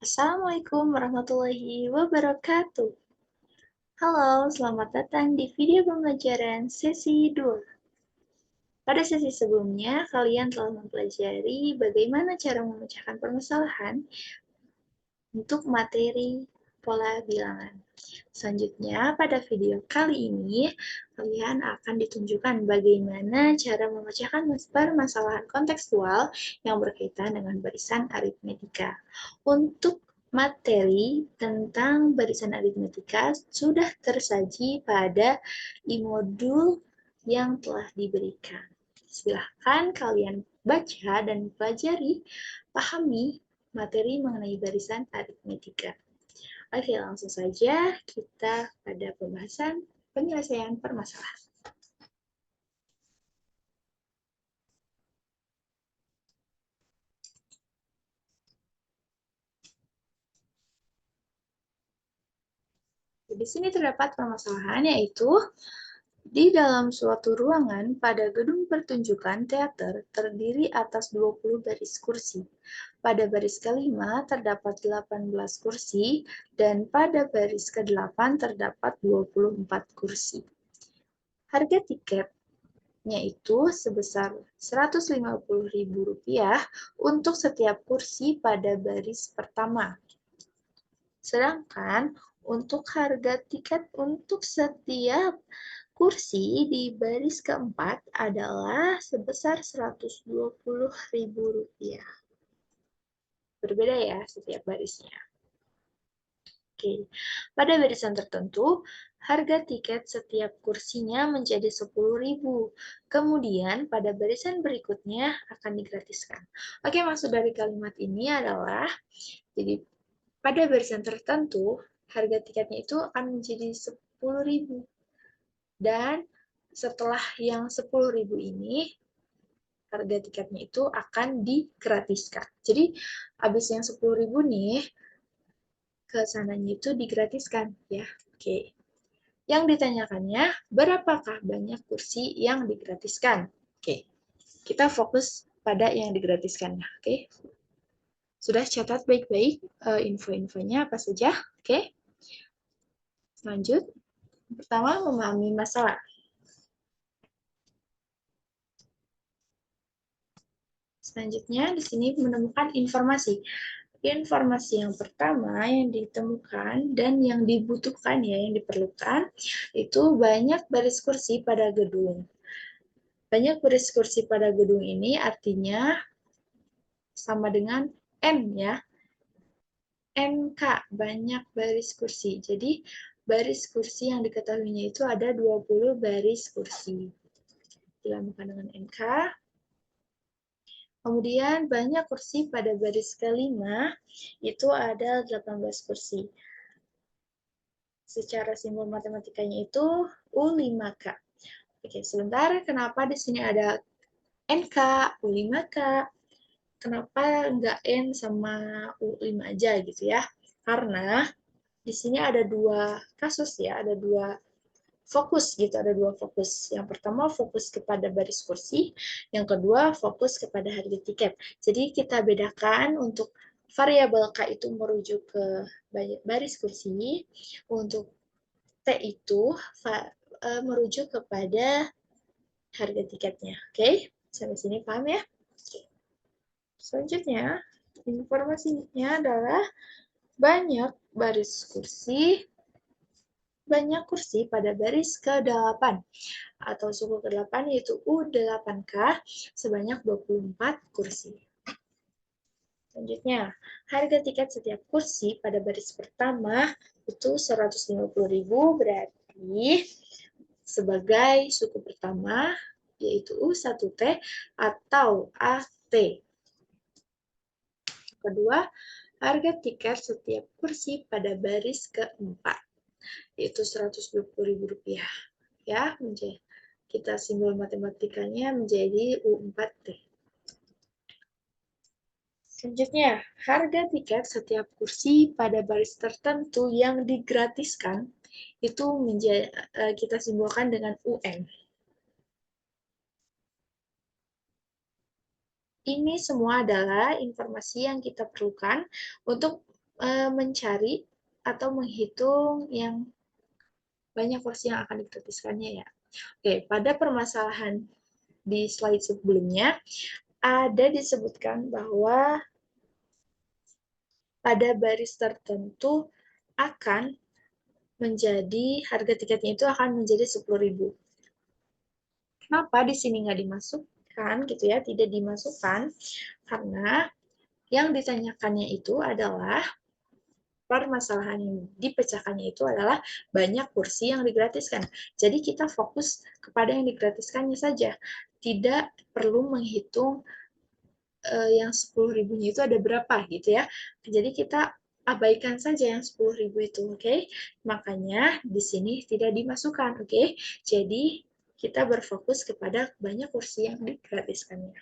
Assalamualaikum warahmatullahi wabarakatuh. Halo, selamat datang di video pembelajaran sesi 2. Pada sesi sebelumnya, kalian telah mempelajari bagaimana cara memecahkan permasalahan untuk materi pola bilangan. Selanjutnya, pada video kali ini, kalian akan ditunjukkan bagaimana cara memecahkan permasalahan kontekstual yang berkaitan dengan barisan aritmetika. Untuk materi tentang barisan aritmetika sudah tersaji pada e-modul yang telah diberikan. Silahkan kalian baca dan pelajari, pahami materi mengenai barisan aritmetika. Oke, langsung saja kita pada pembahasan penyelesaian permasalahan. Di sini terdapat permasalahan yaitu di dalam suatu ruangan pada gedung pertunjukan teater terdiri atas 20 baris kursi. Pada baris kelima terdapat 18 kursi dan pada baris ke-8 terdapat 24 kursi. Harga tiketnya itu sebesar Rp150.000 untuk setiap kursi pada baris pertama. Sedangkan untuk harga tiket untuk setiap kursi di baris keempat adalah sebesar Rp120.000. Berbeda ya setiap barisnya. Oke. Pada barisan tertentu, harga tiket setiap kursinya menjadi Rp10.000. Kemudian pada barisan berikutnya akan digratiskan. Oke, maksud dari kalimat ini adalah jadi pada barisan tertentu harga tiketnya itu akan menjadi Rp10.000. Dan setelah yang Rp10.000 ini, harga tiketnya itu akan digratiskan. Jadi, habis yang Rp10.000 nih, ke sananya itu digratiskan ya. Oke. Yang ditanyakannya, berapakah banyak kursi yang digratiskan? Oke. Kita fokus pada yang digratiskannya. Oke. Sudah catat baik-baik info-infonya apa saja? Oke. Lanjut. Pertama, memahami masalah. Selanjutnya, di sini menemukan informasi. Informasi yang pertama yang ditemukan dan yang dibutuhkan ya, yang diperlukan, itu banyak baris kursi pada gedung. Banyak baris kursi pada gedung ini artinya sama dengan N ya. NK, banyak baris kursi. Jadi, baris kursi yang diketahuinya itu ada 20 baris kursi. Dilambangkan dengan NK. Kemudian banyak kursi pada baris kelima, itu ada 18 kursi. Secara simbol matematikanya itu U5K. Oke, sebentar, kenapa di sini ada NK, U5K? Kenapa nggak N sama U5 aja gitu ya? Karena di sini ada dua kasus ya, ada dua fokus gitu, ada dua fokus. Yang pertama fokus kepada baris kursi, yang kedua fokus kepada harga tiket. Jadi kita bedakan untuk variabel K itu merujuk ke baris kursi, untuk T itu merujuk kepada harga tiketnya. Oke, sampai sini paham ya? Oke. Selanjutnya, informasinya adalah banyak baris kursi, banyak kursi pada baris ke-8 atau suku ke-8 yaitu U8K sebanyak 24 kursi. Selanjutnya, harga tiket setiap kursi pada baris pertama itu Rp150.000, berarti sebagai suku pertama yaitu U1T atau AT. Kedua, harga tiket setiap kursi pada baris keempat yaitu Rp120.000 ya, kita simbol matematikanya menjadi U4T. Selanjutnya, harga tiket setiap kursi pada baris tertentu yang digratiskan itu kita simbolkan dengan UN. Ini semua adalah informasi yang kita perlukan untuk mencari atau menghitung yang banyak kursi yang akan digratiskannya ya. Oke, pada permasalahan di slide sebelumnya, ada disebutkan bahwa pada baris tertentu akan menjadi harga tiketnya itu akan menjadi 10.000. Kenapa di sini nggak dimasukkan gitu ya, tidak dimasukkan? Karena yang ditanyakannya itu adalah permasalahan yang dipecahkannya itu adalah banyak kursi yang digratiskan. Jadi kita fokus kepada yang digratiskannya saja. Tidak perlu menghitung yang 10.000-nya itu ada berapa gitu ya. Jadi kita abaikan saja yang 10.000 itu, oke? Makanya di sini tidak dimasukkan, oke? Jadi kita berfokus kepada banyak kursi yang digratiskannya.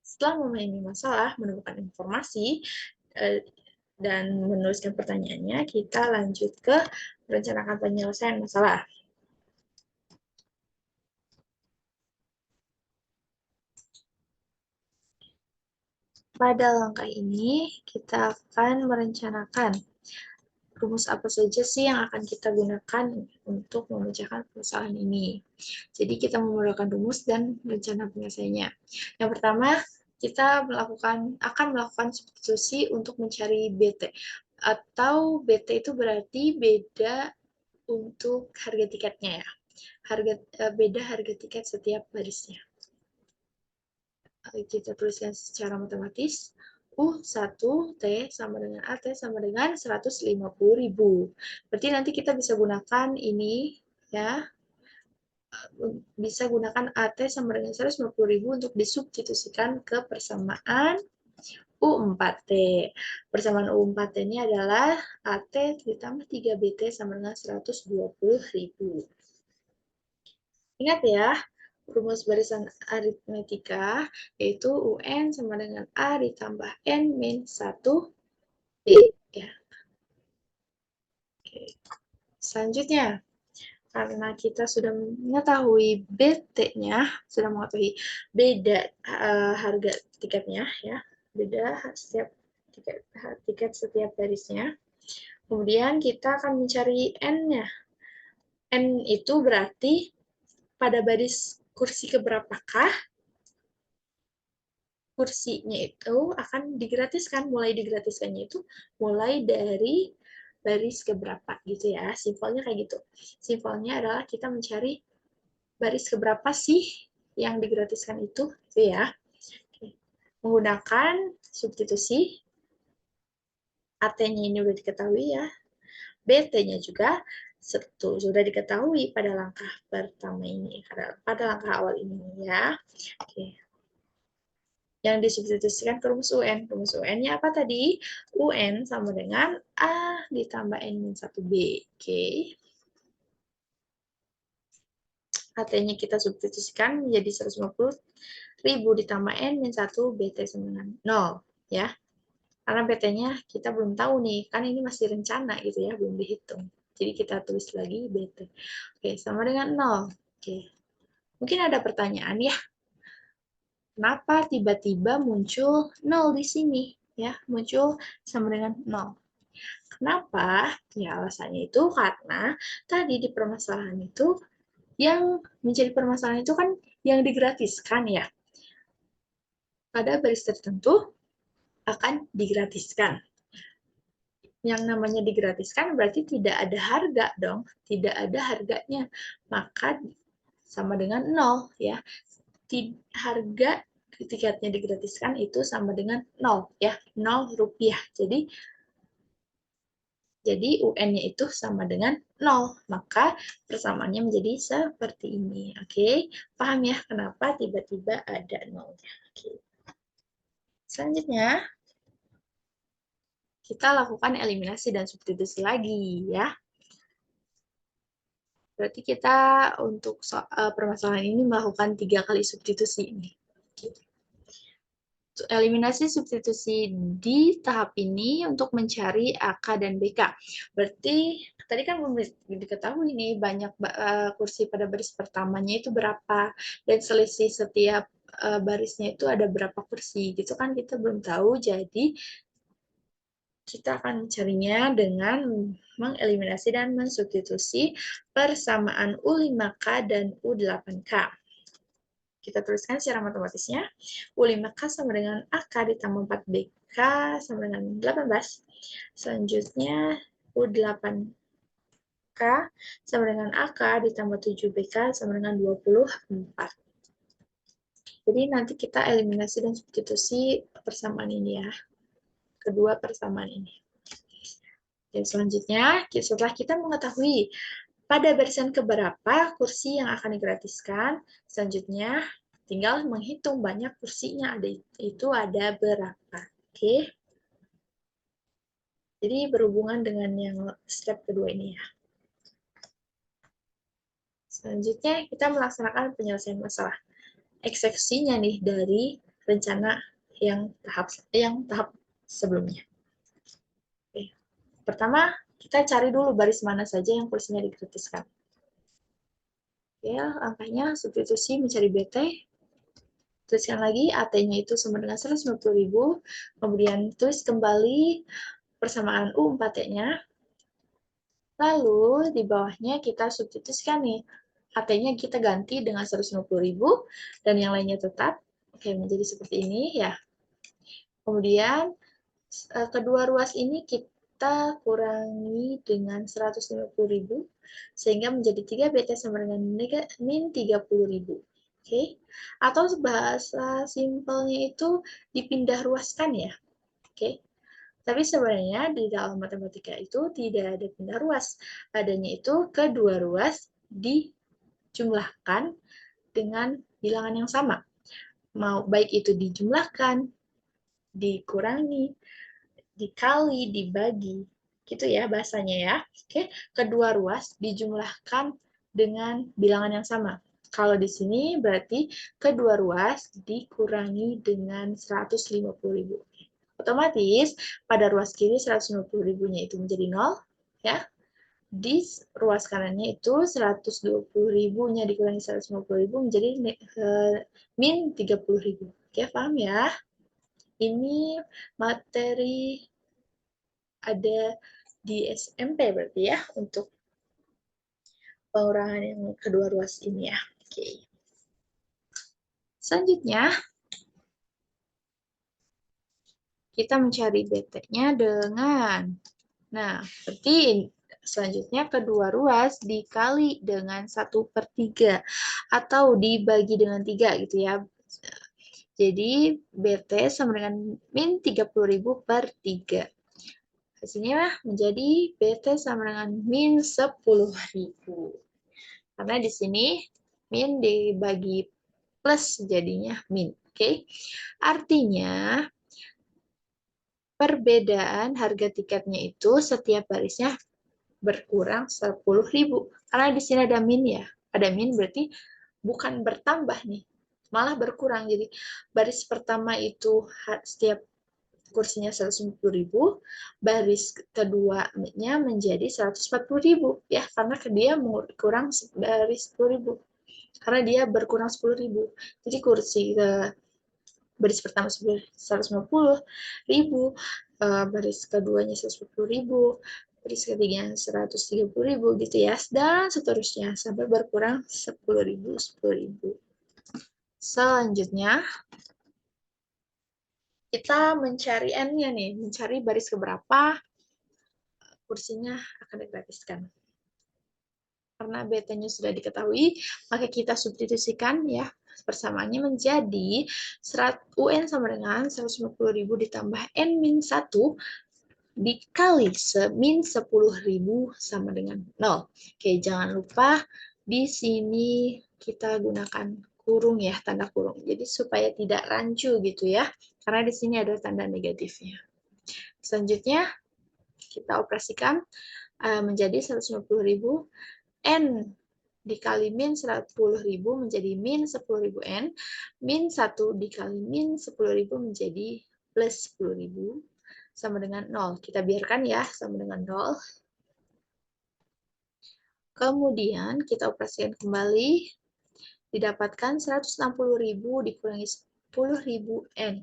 Setelah memahami masalah, menemukan informasi, dan menuliskan pertanyaannya, kita lanjut ke merencanakan penyelesaian masalah. Pada langkah ini, kita akan merencanakan rumus apa saja sih yang akan kita gunakan untuk memecahkan permasalahan ini. Jadi kita menggunakan rumus dan rencana penyelesaiannya. Yang pertama, kita akan melakukan substitusi untuk mencari BT. Atau BT itu berarti beda untuk harga tiketnya ya. Beda harga tiket setiap barisnya. Kita tuliskan secara matematis. U1T sama dengan AT sama dengan 150.000. Berarti nanti kita bisa gunakan ini ya, bisa gunakan AT sama dengan 150.000 untuk disubstitusikan ke persamaan U4T. Persamaan U4T ini adalah AT ditambah 3BT sama dengan 120.000. Ingat ya, rumus barisan aritmetika yaitu UN sama dengan A ditambah N min 1B. Ya. Oke. Selanjutnya, karena kita sudah mengetahui BT-nya, sudah mengetahui beda harga tiketnya, ya, beda setiap tiket setiap barisnya. Kemudian kita akan mencari N-nya. N itu berarti pada baris kursi keberapakah kursinya itu akan digratiskan. Mulai digratiskannya itu mulai dari baris keberapa gitu ya. Simpelnya kayak gitu. Simpelnya adalah kita mencari baris keberapa sih yang digratiskan itu gitu ya. Menggunakan substitusi. AT-nya ini sudah diketahui ya. BT-nya juga sudah diketahui pada langkah pertama ini, pada langkah awal ini ya. Oke. Yang disubstitusikan ke rumus UN. Rumus UN-nya apa tadi? UN sama dengan A ditambah N-1B. Oke. AT-nya kita substitusikan menjadi 150.000 ditambah N-1 BT sama dengan 0. Ya. Karena BT-nya kita belum tahu nih, kan ini masih rencana gitu ya, belum dihitung. Jadi kita tulis lagi BT. Oke, sama dengan 0. Oke. Mungkin ada pertanyaan ya, kenapa tiba-tiba muncul 0 di sini? Ya, muncul sama dengan 0. Kenapa? Ya, alasannya itu karena tadi di permasalahan itu, yang menjadi permasalahan itu kan yang digratiskan ya. Pada baris tertentu akan digratiskan. Yang namanya digratiskan berarti tidak ada harga dong, tidak ada harganya. Maka sama dengan 0 ya. Harga tiketnya digratiskan itu sama dengan 0 ya, 0 rupiah. Jadi UN-nya itu sama dengan 0. Maka persamaannya menjadi seperti ini. Oke, paham ya kenapa tiba-tiba ada 0-nya. Oke. Selanjutnya, kita lakukan eliminasi dan substitusi lagi ya. Berarti kita untuk permasalahan ini melakukan 3 kali substitusi ini. Eliminasi substitusi di tahap ini untuk mencari AK dan BK. Berarti tadi kan belum diketahui nih banyak kursi pada baris pertamanya itu berapa, dan selisih setiap barisnya itu ada berapa kursi gitu kan kita belum tahu, jadi kita akan mencarinya dengan mengeliminasi dan mensubstitusi persamaan U5K dan U8K. Kita tuliskan secara matematisnya, U5K sama dengan AK ditambah 4BK sama dengan 18. Selanjutnya U8K sama dengan AK ditambah 7BK sama dengan 24. Jadi nanti kita eliminasi dan substitusi persamaan ini ya. Kedua persamaan ini. Dan selanjutnya, setelah kita mengetahui pada barisan keberapa kursi yang akan digratiskan, selanjutnya tinggal menghitung banyak kursinya itu ada berapa. Oke. Jadi berhubungan dengan yang step kedua ini ya. Selanjutnya kita melaksanakan penyelesaian masalah. Eksekusinya nih dari rencana yang tahap sebelumnya. Oke. Pertama, kita cari dulu baris mana saja yang kursinya digratiskan. Ya, angkanya substitusi mencari BT. Tuliskan lagi AT-nya itu sama dengan 150.000. Kemudian tulis kembali persamaan U4-nya. Lalu di bawahnya kita substitusikan nih. AT-nya kita ganti dengan 150.000 dan yang lainnya tetap. Oke, menjadi seperti ini ya. Kemudian kedua ruas ini kita kurangi dengan 150.000 sehingga menjadi 3BT sama dengan min 30.000. Oke. Atau bahasa simpelnya itu dipindah ruaskan ya. Oke. Tapi sebenarnya di dalam matematika itu tidak ada pindah ruas. Adanya itu kedua ruas dijumlahkan dengan bilangan yang sama. Mau baik itu dijumlahkan, dikurangi, dikali, dibagi. Gitu ya bahasanya ya. Oke, kedua ruas dijumlahkan dengan bilangan yang sama. Kalau di sini berarti kedua ruas dikurangi dengan 150.000. Otomatis pada ruas kiri 150.000-nya itu menjadi 0 ya. Di ruas kanannya itu 120.000-nya dikurangi 150.000 menjadi min 30.000. Oke, paham ya? Ini materi ada di SMP berarti ya untuk pengurangan yang kedua ruas ini ya. Oke. Selanjutnya kita mencari BT-nya dengan berarti selanjutnya kedua ruas dikali dengan 1/3 atau dibagi dengan 3 gitu ya. Jadi BT sama dengan min 30.000 per 3. Hasilnya menjadi BT sama dengan min 10.000. Karena di sini min dibagi plus jadinya min. Oke. Artinya perbedaan harga tiketnya itu setiap barisnya berkurang 10.000. Karena di sini ada min ya. Ada min berarti bukan bertambah nih, malah berkurang. Jadi baris pertama itu setiap kursinya 150.000, baris keduanya menjadi 140.000 ya, karena dia kurang baris 10.000. Karena dia berkurang 10.000. Jadi kursi baris pertama 150.000, baris keduanya 140.000, baris ketiganya 130.000 gitu ya, dan seterusnya sampai berkurang 10.000. Selanjutnya kita mencari N-nya nih, mencari baris keberapa kursinya akan digratiskan. Karena BT-nya sudah diketahui, maka kita substitusikan ya persamaannya menjadi UN sama dengan 150.000 ditambah N-1 dikali min 10.000 sama dengan 0. Oke, jangan lupa di sini kita gunakan kurung ya, tanda kurung. Jadi supaya tidak rancu gitu ya, karena di sini ada tanda negatifnya. Selanjutnya kita operasikan menjadi 150.000 N dikali min 10.000 menjadi min 10.000 N, min 1 dikali min 10.000 menjadi plus 10.000 sama dengan 0. Kita biarkan ya sama dengan 0. Kemudian kita operasikan kembali didapatkan 160.000 dikurangi 10.000 N.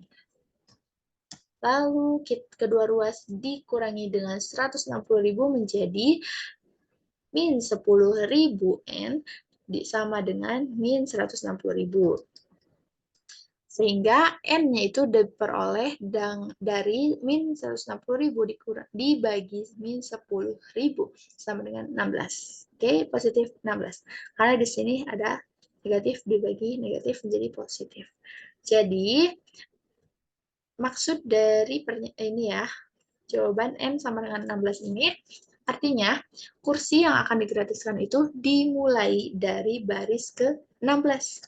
Lalu kedua ruas dikurangi dengan 160.000 menjadi min 10.000 N sama dengan min 160.000. Sehingga N-nya itu diperoleh dari min 160.000 dibagi min 10.000 sama dengan 16. Oke, positif 16. Karena di sini ada negatif dibagi negatif menjadi positif. Jadi, maksud dari ini ya, jawaban N sama dengan 16 ini, artinya kursi yang akan digratiskan itu dimulai dari baris ke-16.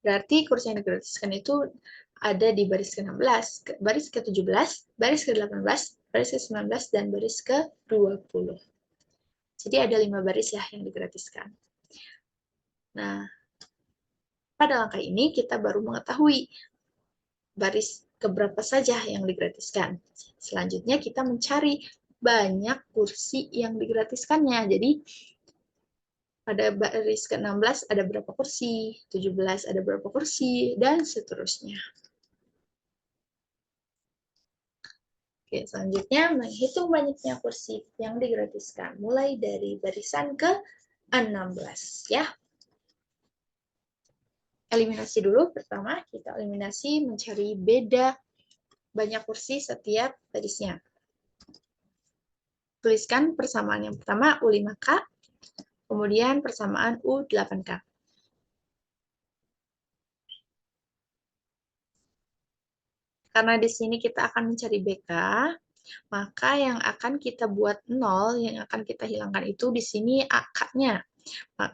Berarti kursi yang digratiskan itu ada di baris ke-16, baris ke-17, baris ke-18, baris ke-19, dan baris ke-20. Jadi ada 5 baris ya yang digratiskan. Nah, pada langkah ini kita baru mengetahui baris keberapa saja yang digratiskan. Selanjutnya kita mencari banyak kursi yang digratiskannya. Jadi pada baris ke-16 ada berapa kursi, 17 ada berapa kursi, dan seterusnya. Oke, selanjutnya menghitung banyaknya kursi yang digratiskan, mulai dari barisan ke-16 ya. Eliminasi dulu, pertama kita eliminasi mencari beda banyak kursi setiap barisnya. Tuliskan persamaan yang pertama U5K, kemudian persamaan U8K. Karena di sini kita akan mencari BK, maka yang akan kita buat 0, yang akan kita hilangkan itu di sini AK-nya.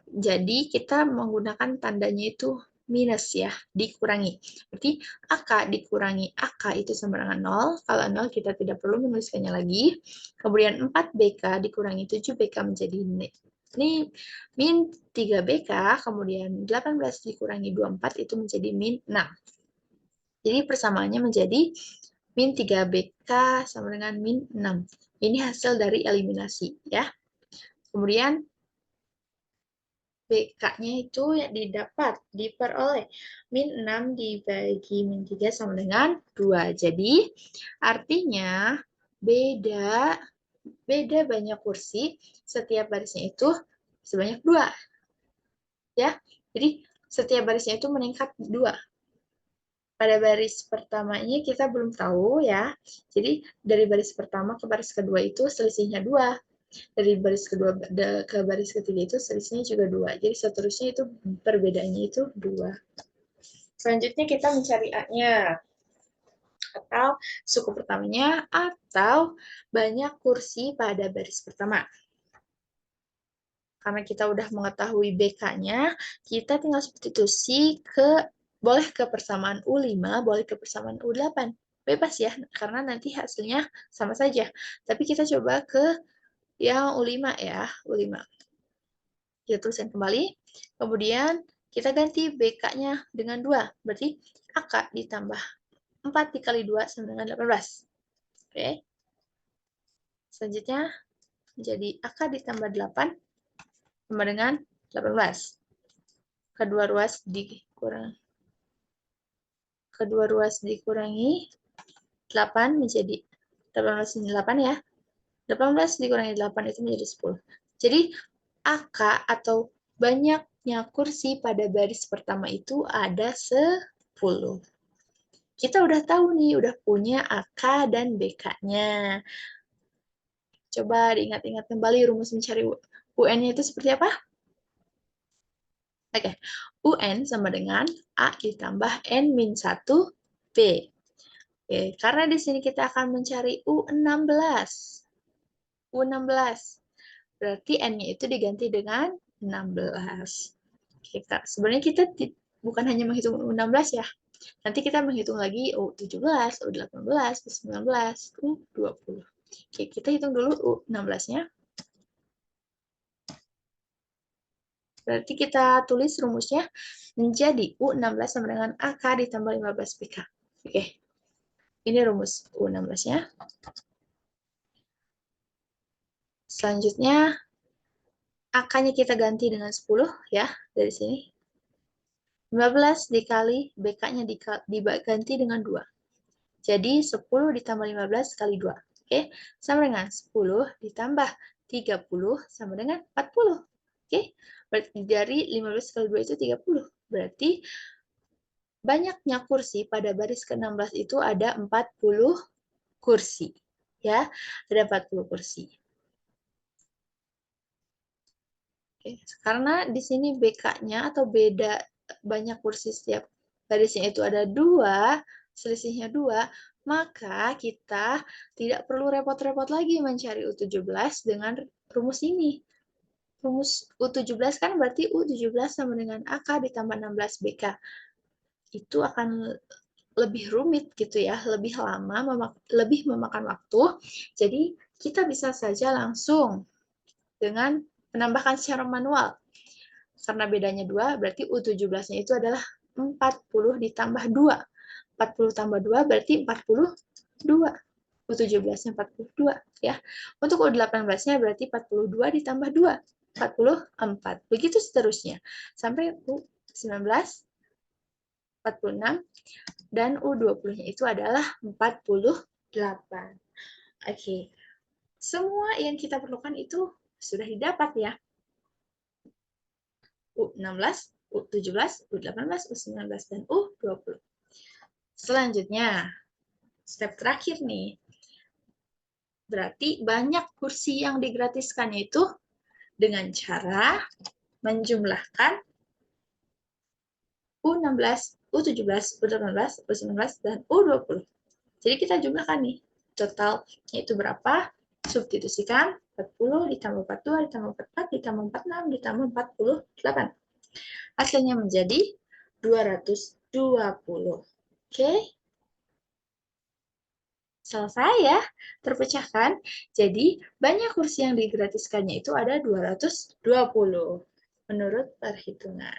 Jadi kita menggunakan tandanya itu minus ya, dikurangi. Berarti AK dikurangi AK itu sama dengan 0. Kalau 0 kita tidak perlu menuliskannya lagi. Kemudian 4BK dikurangi 7BK menjadi ini min 3BK, kemudian 18 dikurangi 24 itu menjadi min 6. Jadi persamaannya menjadi min 3BK sama dengan min 6. Ini hasil dari eliminasi ya. Kemudian BK-nya itu yang diperoleh min 6 dibagi min 3 sama dengan 2. Jadi artinya beda banyak kursi setiap barisnya itu sebanyak 2. Ya. Jadi setiap barisnya itu meningkat 2. Pada baris pertama ini kita belum tahu ya. Jadi dari baris pertama ke baris kedua itu selisihnya 2. Dari baris kedua ke baris ketiga itu selisihnya juga 2. Jadi seterusnya itu perbedaannya itu 2. Selanjutnya kita mencari A-nya. Atau suku pertamanya, atau banyak kursi pada baris pertama. Karena kita udah mengetahui BK-nya, kita tinggal substitusi boleh ke persamaan U5, boleh ke persamaan U8. Bebas ya, karena nanti hasilnya sama saja. Tapi kita coba ke yang U5 ya, U5. Kita tuliskan kembali. Kemudian kita ganti BK-nya dengan 2. Berarti AK ditambah 4 dikali 2 sama dengan 18. Oke. Selanjutnya menjadi AK ditambah 8 sama dengan 18. Kedua ruas dikurangi 8 menjadi 18 ini 8 ya. 18 dikurangi 8 itu menjadi 10. Jadi AK atau banyaknya kursi pada baris pertama itu ada 10. Kita udah tahu nih, udah punya AK dan BK-nya. Coba diingat-ingat kembali rumus mencari UN-nya itu seperti apa? Oke, UN sama dengan A ditambah N-1B. Oke, karena di sini kita akan mencari U16. U16. Berarti N-nya itu diganti dengan 16. Sebenarnya kita bukan hanya menghitung U16 ya. Nanti kita menghitung lagi U17, U18, U19, U20. Oke, kita hitung dulu U16-nya. Berarti kita tulis rumusnya menjadi U16 sama dengan AK ditambah 15 PK. Oke, ini rumus U16-nya. Selanjutnya, Angkanya kita ganti dengan 10 ya, dari sini. 15 dikali BK-nya diganti dengan 2. Jadi 10 ditambah 15 kali 2. Oke, sama dengan 10 ditambah 30 sama dengan 40. Oke, berarti dari 15 kali 2 itu 30. Berarti banyaknya kursi pada baris ke-16 itu ada 40 kursi. Ya, ada 40 kursi. Oke, karena di sini BK-nya atau beda banyak kursi setiap barisnya itu ada 2, selisihnya 2, maka kita tidak perlu repot-repot lagi mencari U17 dengan rumus ini. Rumus U17 kan berarti U17 sama dengan AK ditambah 16 BK. Itu akan lebih rumit gitu ya, lebih lama, lebih memakan waktu. Jadi kita bisa saja langsung dengan menambahkan secara manual. Karena bedanya 2, berarti U17-nya itu adalah 40 ditambah 2. 40 tambah 2 berarti 42. U17-nya 42 ya. Untuk U18-nya berarti 42 ditambah 2, 44. Begitu seterusnya. Sampai U19, 46, dan U20-nya itu adalah 48. Oke. Semua yang kita perlukan itu sudah didapat ya. U16, U17, U18, U19, dan U20. Selanjutnya, step terakhir nih. Berarti banyak kursi yang digratiskannya itu dengan cara menjumlahkan U16, U17, U18, U19, dan U20. Jadi kita jumlahkan nih, totalnya itu berapa? Substitusikan 40 ditambah 42 ditambah 44 ditambah 46 ditambah 48. Hasilnya menjadi 220. Oke. Selesai ya, terpecahkan. Jadi, banyak kursi yang digratiskannya itu ada 220 menurut perhitungan.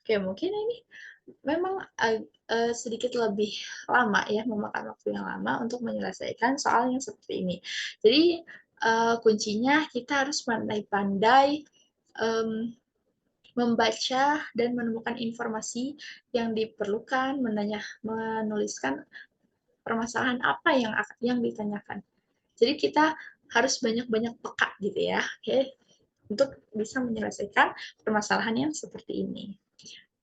Oke, mungkin ini memang sedikit lebih lama ya, memakan waktu yang lama untuk menyelesaikan soal yang seperti ini. Jadi, kuncinya kita harus pandai-pandai membaca dan menemukan informasi yang diperlukan, menuliskan permasalahan apa yang ditanyakan. Jadi kita harus banyak-banyak peka gitu ya, oke, untuk bisa menyelesaikan permasalahan yang seperti ini.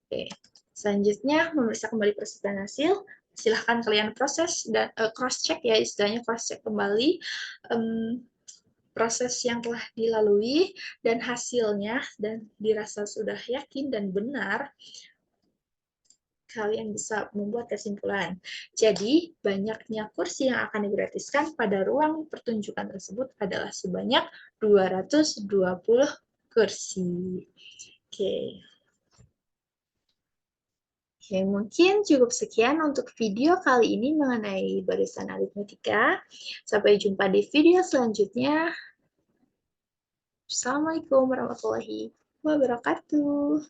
Oke, selanjutnya memeriksa kembali persentase hasil. Silahkan kalian proses dan cross check ya, istilahnya cross check kembali proses yang telah dilalui dan hasilnya, dan dirasa sudah yakin dan benar, kalian bisa membuat kesimpulan. Jadi, banyaknya kursi yang akan digratiskan pada ruang pertunjukan tersebut adalah sebanyak 220 kursi. Oke. Oke, mungkin cukup sekian untuk video kali ini mengenai barisan aritmetika. Sampai jumpa di video selanjutnya. Assalamualaikum warahmatullahi wabarakatuh.